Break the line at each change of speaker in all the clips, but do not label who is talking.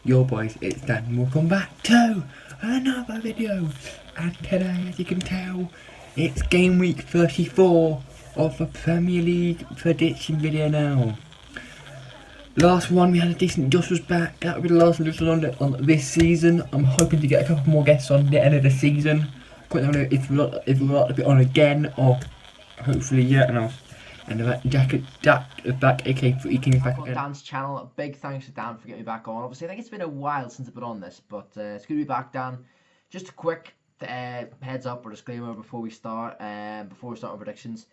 your boys, it's Dan. Welcome back to another video. And today, as you can tell, it's game week 34 of the Premier League prediction video now. Last one we had a decent Josh was back. That will be the last one on this season. I'm hoping to get a couple more guests on the end of the season. Quite know if we'd like to be on again, or hopefully and Jack is back, aka Footy King, back again.
Dan's channel. A big thanks to Dan for getting me back on. Obviously, I think it's been a while since I've been on this, but it's good to be back, Dan. Just a quick heads up or disclaimer before we start. Before we start our predictions,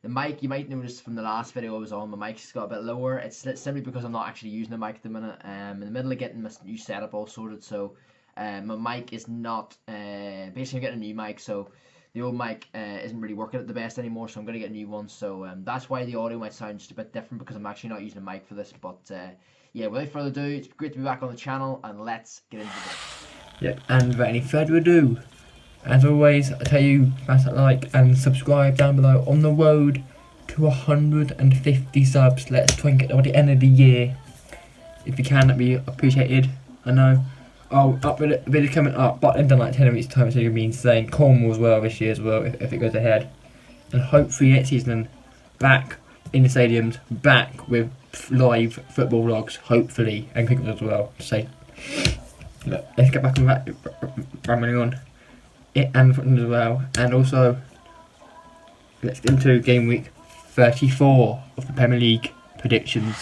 the mic, you might notice from the last video I was on, my mic's got a bit lower. It's simply because I'm not actually using the mic at the minute. In the middle of getting my new setup all sorted, so my mic is not. Basically, I'm getting a new mic, so the old mic isn't really working at the best anymore, so I'm going to get a new one. So that's why the audio might sound just a bit different, because I'm actually not using a mic for this. But yeah, without further ado, it's great to be back on the channel, and let's get into this.
Yep, and without any further ado, as always, I tell you, smash that like and subscribe down below. On the road to 150 subs. Let's try and get by the end of the year. If you can, that'd be appreciated. I know. I'll upload a video coming up, but in like 10 weeks time, it's going to be insane. Cornwall as well this year as well, if it goes ahead. And hopefully next season, back in the stadiums, back with live football vlogs, hopefully, and cricket as well. So, look, let's get back on that, rambling on it and football as well. And also, let's get into game week 34 of the Premier League predictions.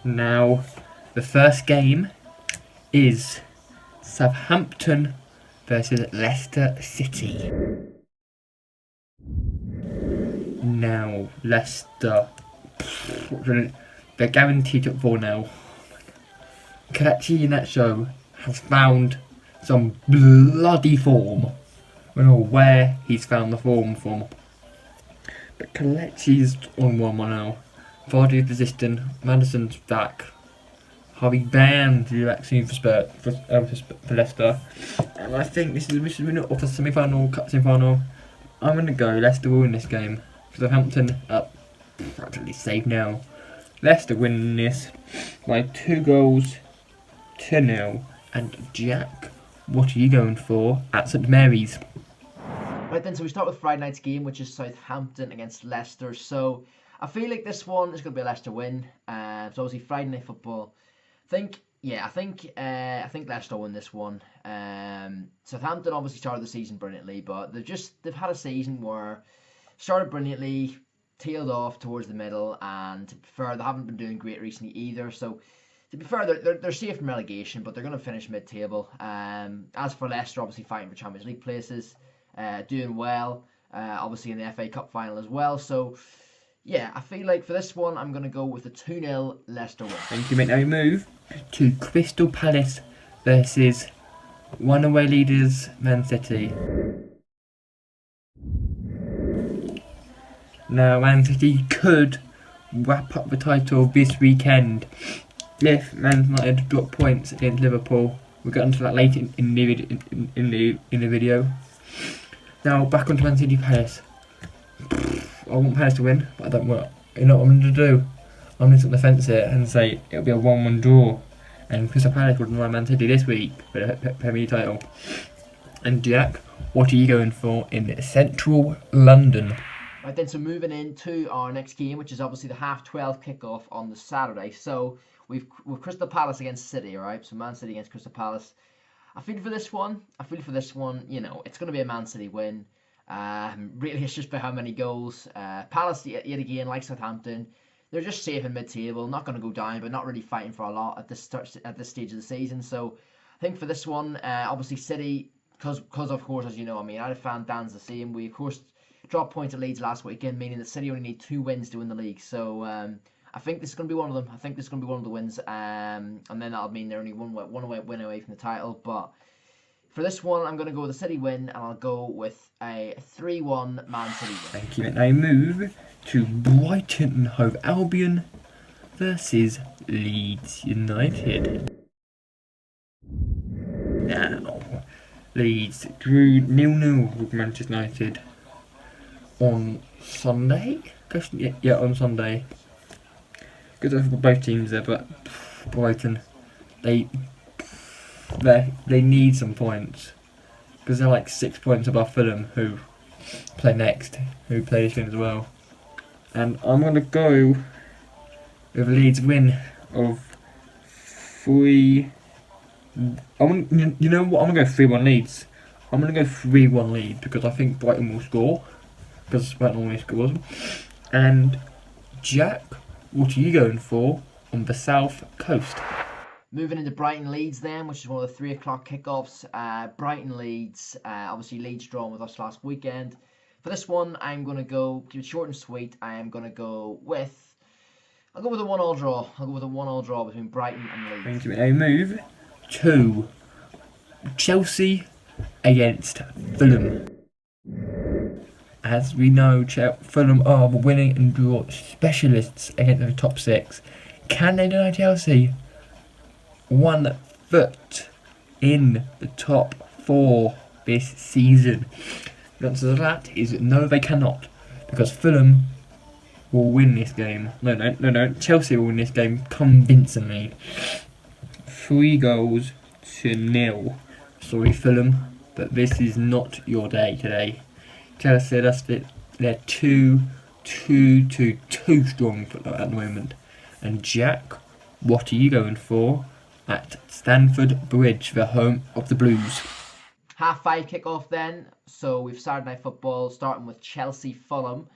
Now, the first game is Southampton versus Leicester City. Now, Leicester, they're guaranteed top 4 now. Kelechi in that show has found some bloody form. I don't know where he's found the form from, but Kelechi's on 1-1 now. Vardy's resistant, Madison's back. Harvey banned the vaccine for Leicester, and I think this is a winner of the semi-final, cup semi-final. I'm gonna go Leicester will win this game. Southampton up practically safe now. Leicester winning this by 2-0. And Jack, what are you going for at St Mary's?
Right then, so we start with Friday night's game, which is Southampton against Leicester. So I feel like this one is going to be a Leicester win. So obviously Friday night football. I think Leicester win this one. Southampton obviously started the season brilliantly, but they've had a season where started brilliantly, tailed off towards the middle, and to be fair, they haven't been doing great recently either. So to be fair, they're safe from relegation, but they're going to finish mid-table. As for Leicester, obviously fighting for Champions League places, doing well, obviously in the FA Cup final as well. So yeah, I feel like for this one, I'm going to go with a 2-0 Leicester win.
Thank you, mate. Now we move to Crystal Palace versus runaway leaders Man City. Now, Man City could wrap up the title this weekend if Man United drop points against Liverpool. We'll get into that later in the video. Now, back onto Man City Palace. I want Palace to win, but I don't want. You know what I'm going to do? I'm going to take the fence here and say it'll be a 1-1 draw, and Crystal Palace would run Man City this week for the Premier League title. And Jack, what are you going for in central London?
Right then, so moving into our next game, which is obviously the 12:30 kickoff on the Saturday. So we've Crystal Palace against City, alright? So Man City against Crystal Palace. I feel for this one, you know, it's going to be a Man City win. Really, it's just by how many goals. Palace, yet again, like Southampton, they're just safe in mid-table, not going to go down, but not really fighting for a lot at this stage of the season. So I think for this one, obviously City, because of course, as you know, I mean, United fan Dan's the same. We of course dropped points at Leeds last weekend, meaning that City only need 2 wins to win the league. So I think this is going to be one of them. I think this is going to be one of the wins, and then that'll mean they're only one win away from the title. But for this one, I'm going to go with a City win, and I'll go with a 3-1 Man City win.
Thank you. And I move to Brighton and Hove Albion versus Leeds United. Now, Leeds drew 0-0 with Manchester United on Sunday. Yeah, on Sunday. Good for both teams there, but Brighton, they they need some points because they're like 6 points above Fulham, who play next, who play this game as well. And I'm gonna go with Leeds win of 3. You know what? I'm gonna go 3-1 Leeds. I'm gonna go 3-1 Leeds because I think Brighton will score because Brighton always scores. And Jack, what are you going for on the south coast?
Moving into Brighton Leeds then, which is one of the 3 o'clock kickoffs. Brighton Leeds, obviously Leeds drawn with us last weekend. For this one, I'm going to go, keep it short and sweet, I'll go with a 1-1 draw. I'll go with a 1-1 draw between Brighton and Leeds.
Thank you. I move to Chelsea against Fulham. As we know, Fulham are the winning and draw specialists against the top 6. Can they deny Chelsea 1 foot in the top 4 this season? The answer to that is no, they cannot, because Fulham will win this game. No. Chelsea will win this game convincingly. 3-0. Sorry, Fulham, but this is not your day today. Chelsea, they're too strong at the moment. And Jack, what are you going for at Stamford Bridge, the home of the Blues?
5:30 kickoff then. So we've Saturday Night Football starting with Chelsea Fulham.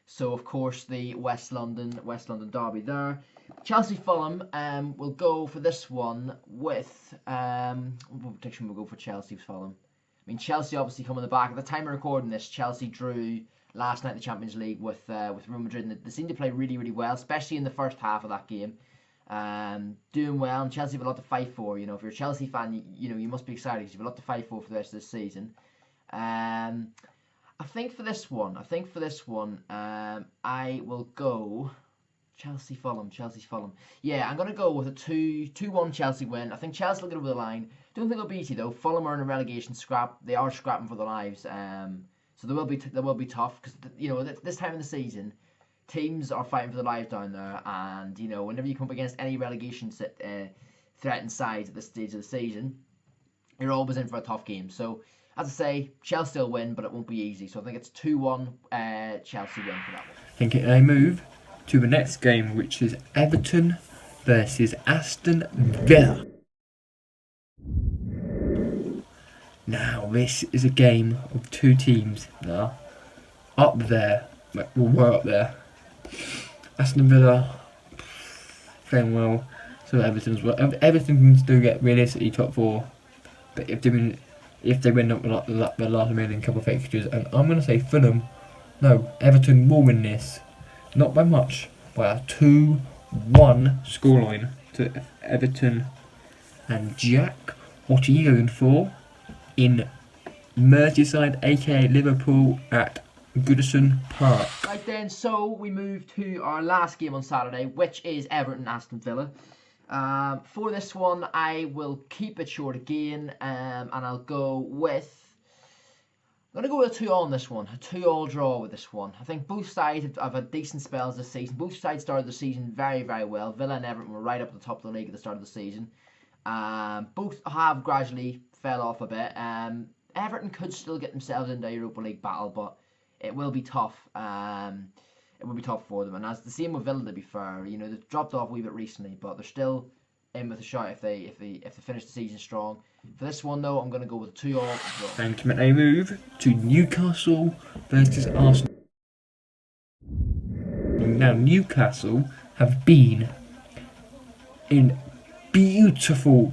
So of course the West London derby there. Chelsea Fulham will go for this one with what prediction we'll go for Chelsea Fulham. I mean, Chelsea obviously come on the back. At the time of recording this, Chelsea drew last night in the Champions League with Real Madrid, and they seemed to play really well, especially in the first half of that game. Doing well, and Chelsea have a lot to fight for. You know, if you're a Chelsea fan, you must be excited because you've a lot to fight for the rest of the season. I think for this one, I will go Chelsea Fulham. Yeah, I'm gonna go with a 2-1 Chelsea win. I think Chelsea will get over the line. Don't think it'll be easy though. Fulham are in a relegation scrap. They are scrapping for their lives. So they will be tough because this time of the season, teams are fighting for their lives down there, and whenever you come up against any relegation threatened sides at this stage of the season, you're always in for a tough game. So as I say, Chelsea will win, but it won't be easy. So I think it's 2-1 Chelsea win for that one.
Thinking I move to the next game, which is Everton versus Aston Villa. Now, this is a game of 2 teams now up there. We're up there. Aston Villa playing well, so Everton as well. Everton can still get realistically top 4, but if they win the last remaining couple of fixtures, and I'm going to say Everton will win this, not by much, by a 2-1 scoreline to Everton. And Jack, what are you going for in Merseyside, aka Liverpool, at Goodison Park?
Right then, so we move to our last game on Saturday, which is Everton Aston Villa. For this one, I will keep it short again, and I'm going to go with a 2-all on this one, a 2-all draw with this one. I think both sides have had decent spells this season. Both sides started the season very, very well. Villa and Everton were right up at the top of the league at the start of the season. Both have gradually fell off a bit. Everton could still get themselves into a Europa League battle, but it will be tough. It will be tough for them. And as the same with Villa, to be fair, they've dropped off a wee bit recently, but they're still in with a shot if they finish the season strong. For this one though, I'm going to go with a 2-all draw.
Thank you. I move to Newcastle versus Arsenal. Now, Newcastle have been in beautiful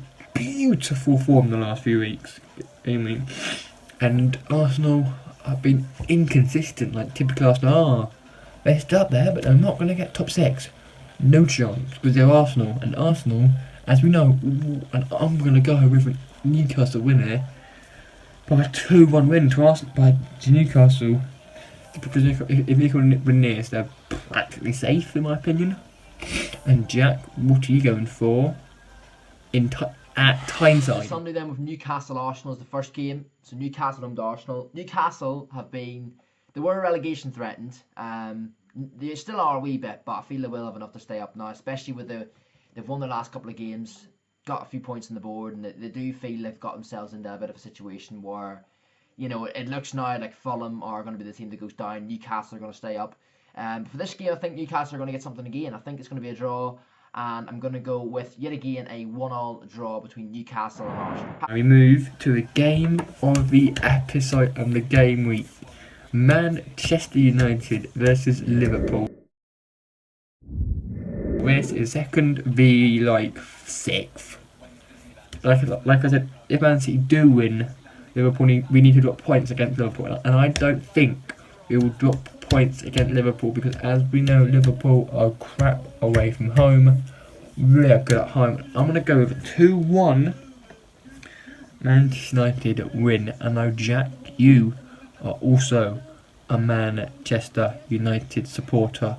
form the last few weeks. And Arsenal have been inconsistent, like typical Arsenal. They're still up there, but they're not going to get top 6. No chance, because they're Arsenal. And Arsenal, as we know, and I'm going to go with a Newcastle winner by a 2-1 win to Newcastle. Because if they can win this, they're practically safe, in my opinion. And Jack, what are you going for at Tyneside?
Sunday then with Newcastle Arsenal is the first game. So Newcastle home to Arsenal. Newcastle they were relegation threatened. They still are a wee bit, but I feel they will have enough to stay up now, especially with they've won their last couple of games. got a few points on the board, and they do feel they've got themselves into a bit of a situation where, it looks now like Fulham are going to be the team that goes down. Newcastle are going to stay up. But for this game, I think Newcastle are going to get something again. I think it's going to be a draw, and I'm going to go with, yet again, a 1-1 draw between Newcastle and Arsenal.
We move to the game of the episode and the game week. Manchester United versus Liverpool. This is second v sixth. Like I said, if Man City do win, we need to drop points against Liverpool, and I don't think we will drop points against Liverpool, because as we know, Liverpool are crap away from home. Really are good at home. I'm gonna go with 2-1 Manchester United win. And now, Jack, you are also a Manchester United supporter.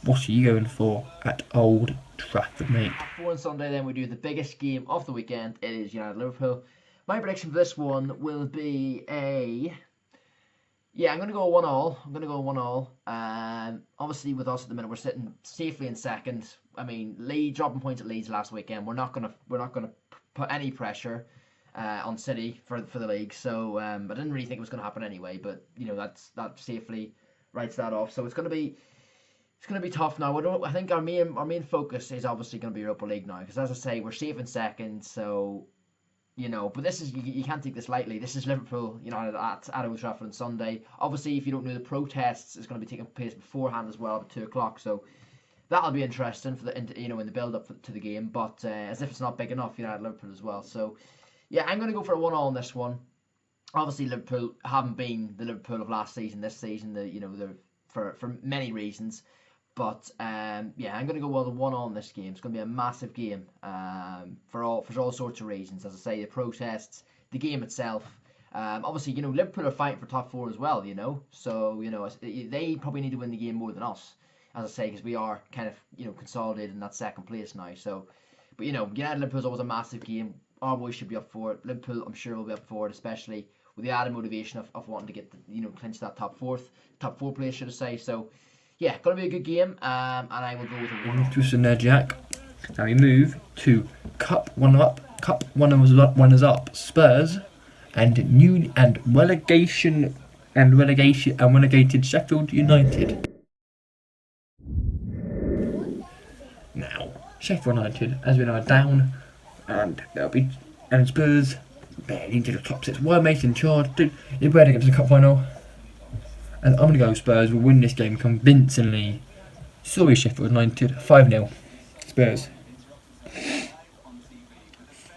What are you going for at Old Trafford, mate?
For Sunday, then we do the biggest game of the weekend. It is United Liverpool. My prediction for this one will be I'm going to go 1-1. Obviously, with us at the minute, we're sitting safely in second. I mean, Leeds dropping points at Leeds last weekend. We're not going to put any pressure on City for the league. So I didn't really think it was going to happen anyway. But that safely writes that off. So it's going to be tough now. I think our main focus is obviously going to be Europa League now, because as I say, we're safe in second. So but this is, you can't take this lightly. This is Liverpool United at Old Trafford on Sunday. Obviously, if you don't know, the protests is going to be taking place beforehand as well at 2 o'clock. So that'll be interesting for in the build up to the game. But as if it's not big enough, United Liverpool as well. So yeah, I'm going to go for a 1-1 on this one. Obviously, Liverpool haven't been the Liverpool of last season. This season, they're for many reasons. But I'm going to go with a 1-1 on this game. It's going to be a massive game for all sorts of reasons. As I say, the protests, the game itself. Obviously, Liverpool are fighting for top 4 as well. So they probably need to win the game more than us. As I say, because we are kind of consolidated in that second place now. So, but United Liverpool is always a massive game. Our boys should be up for it. Liverpool, I'm sure, will be up for it, especially with the added motivation of wanting to get clinch that top 4 place, should I say. So. Yeah, gonna be a good game, and I will go with a 1-1.
Interesting there, Jack. Now we move to Cup runners up, Spurs, and relegated Sheffield United. Now, Sheffield United, as we know, are down, and Spurs barely into the top 6. Why Mason charge? They're ready to get to the cup final. And I'm going to go Spurs will win this game convincingly. Sorry, Sheffield United. 5-0. Spurs.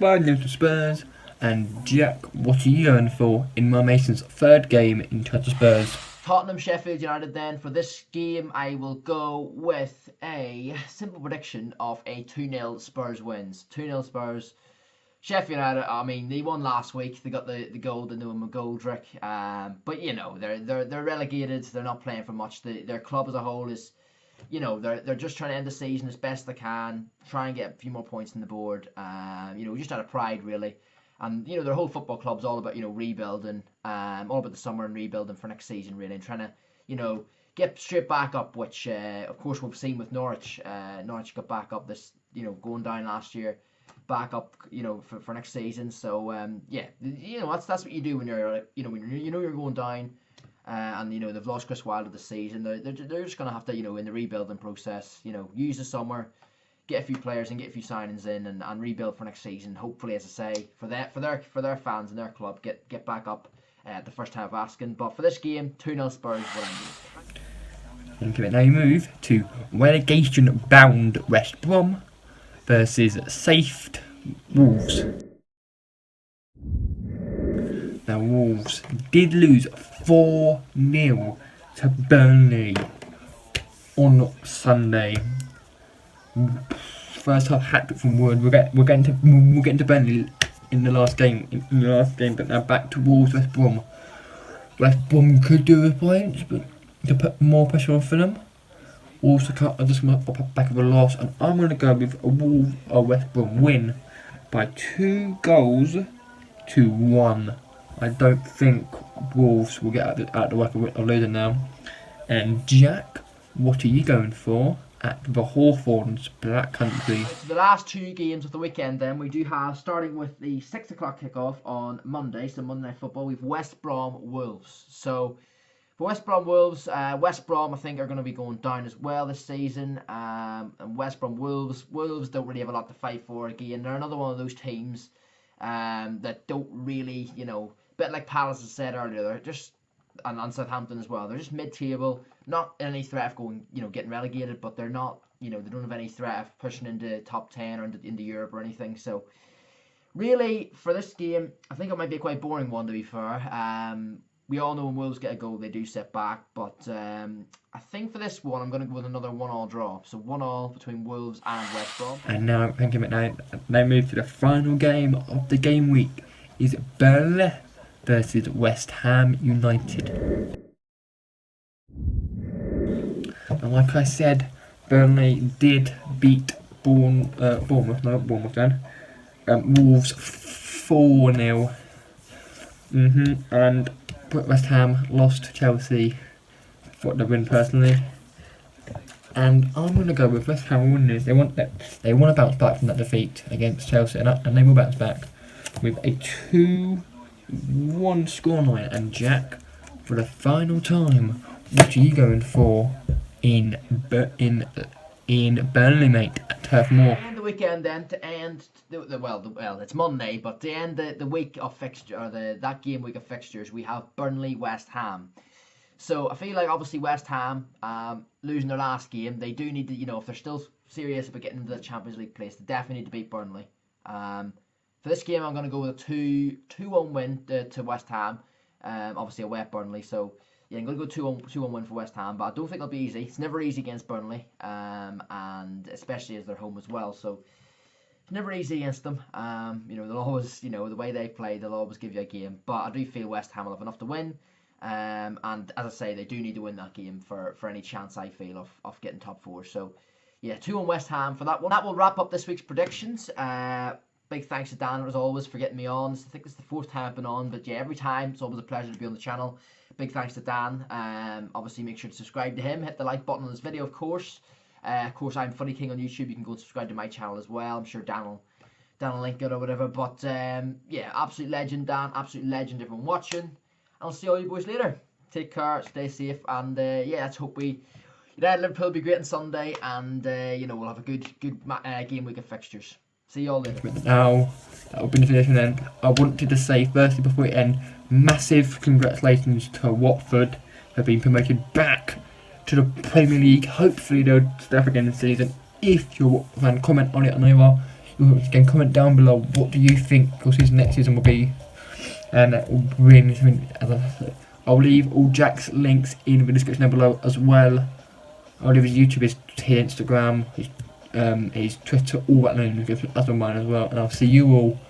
5-0 to Spurs. And Jack, what are you going for in my Mason's third game in touch of Spurs?
Tottenham, Sheffield United then. For this game, I will go with a simple prediction of a 2-0 Spurs wins. 2-0 Spurs. Sheffield United, I mean, they won last week. They got the goal to Noah McGoldrick. But they're relegated. They're not playing for much. Their club as a whole is, they're just trying to end the season as best they can. Try and get a few more points on the board. Just out of pride really. And their whole football club's all about rebuilding. All about the summer and rebuilding for next season really, and trying to get straight back up. Which of course we've seen with Norwich. Norwich got back up this going down last year. Back up, for next season. So that's what you do when you're you're going down, and they've lost Chris Wilder this season. They're just gonna have to in the rebuilding process, use the summer, get a few players and get a few signings in, and rebuild for next season. Hopefully, as I say, for their fans and their club, get back up the first time of asking. But for this game, 2-0 Spurs. What I'm doing.
Thank you. Now you move to relegation bound West Brom versus saved Wolves. Now Wolves did lose 4-0 to Burnley on Sunday. First half hat-trick from Wood. We're getting to Burnley in the last game. But now back to Wolves. West Brom. West Brom could do with points, but to put more pressure on Fulham. Wolves are just going to back of a loss, and I'm going to go with a West Brom win by 2-1. I don't think Wolves will get out the work of losing now. And Jack, what are you going for at the Hawthorns Black Country.
So the last 2 games of the weekend then, we do have, starting with the 6 o'clock kickoff on Monday, so Monday Night Football, we've West Brom Wolves. So for West Brom Wolves, West Brom I think are going to be going down as well this season, and West Brom Wolves don't really have a lot to fight for. Again, they're another one of those teams that don't really, a bit like Palace has said earlier, they're just, and Southampton as well, they're just mid-table, not any threat of going, getting relegated, but they're not, they don't have any threat of pushing into top 10 or into Europe or anything. So really, for this game, I think it might be a quite boring one, to be fair. We all know when Wolves get a goal, they do sit back, but I think for this one, I'm going to go with another 1-1 draw. So 1-1 between Wolves and West Brom.
And now, thank you, McKnight. Now move to the final game of the game week. Is Burnley versus West Ham United. And like I said, Burnley did beat Wolves 4-0. And West Ham lost to Chelsea for the win personally. And I'm going to go with West Ham winning this. They want to bounce back from that defeat against Chelsea, and they will bounce back with a 2-1 scoreline. And Jack, for the final time, what are you going for in Burnley, mate, at Turf Moor?
And the weekend then, to end well, it's Monday, but to end the week of fixture, or that game week of fixtures, we have Burnley West Ham. So I feel like obviously West Ham losing their last game, they do need to, if they're still serious about getting into the Champions League place, they definitely need to beat Burnley. For this game, I'm going to go with a 2-1 win to West Ham. Obviously away at Burnley, so yeah, I'm going to go 2-1 win for West Ham, but I don't think it'll be easy. It's never easy against Burnley, and especially as they're home as well. So it's never easy against them. They'll always, the way they play, they'll always give you a game. But I do feel West Ham will have enough to win. And as I say, they do need to win that game for any chance I feel of getting top 4. So yeah, 2-1 West Ham for that one. That will wrap up this week's predictions. Big thanks to Dan, as always, for getting me on. I think it's the 4th time I've been on, but yeah, every time it's always a pleasure to be on the channel. Big thanks to Dan. Obviously, make sure to subscribe to him. Hit the like button on this video, of course. Of course, I'm Funny King on YouTube. You can go and subscribe to my channel as well. I'm sure Dan will link it or whatever. But yeah, absolute legend, Dan. Absolute legend, everyone watching. I'll see all you boys later. Take care, stay safe, and yeah, let's hope United Liverpool will be great on Sunday, and we'll have a good game week of fixtures. See you all later.
Now, that will be the finish then. I wanted to say, firstly, before we end, massive congratulations to Watford for being promoted back to the Premier League. Hopefully they'll stay up again this season. If you're a Watford fan, comment on it, and you can comment down below what do you think your season next season will be. And that will bring something. I'll leave all Jack's links in the description down below as well. I'll leave his YouTube, his Instagram, his Twitter, all that in the description. That's on mine as well. And I'll see you all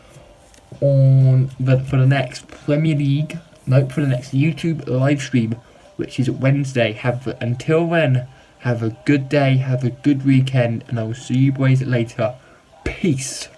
for the next Premier League. No, for the next YouTube live stream, which is Wednesday. Until then, have a good day, have a good weekend, and I will see you boys later. Peace.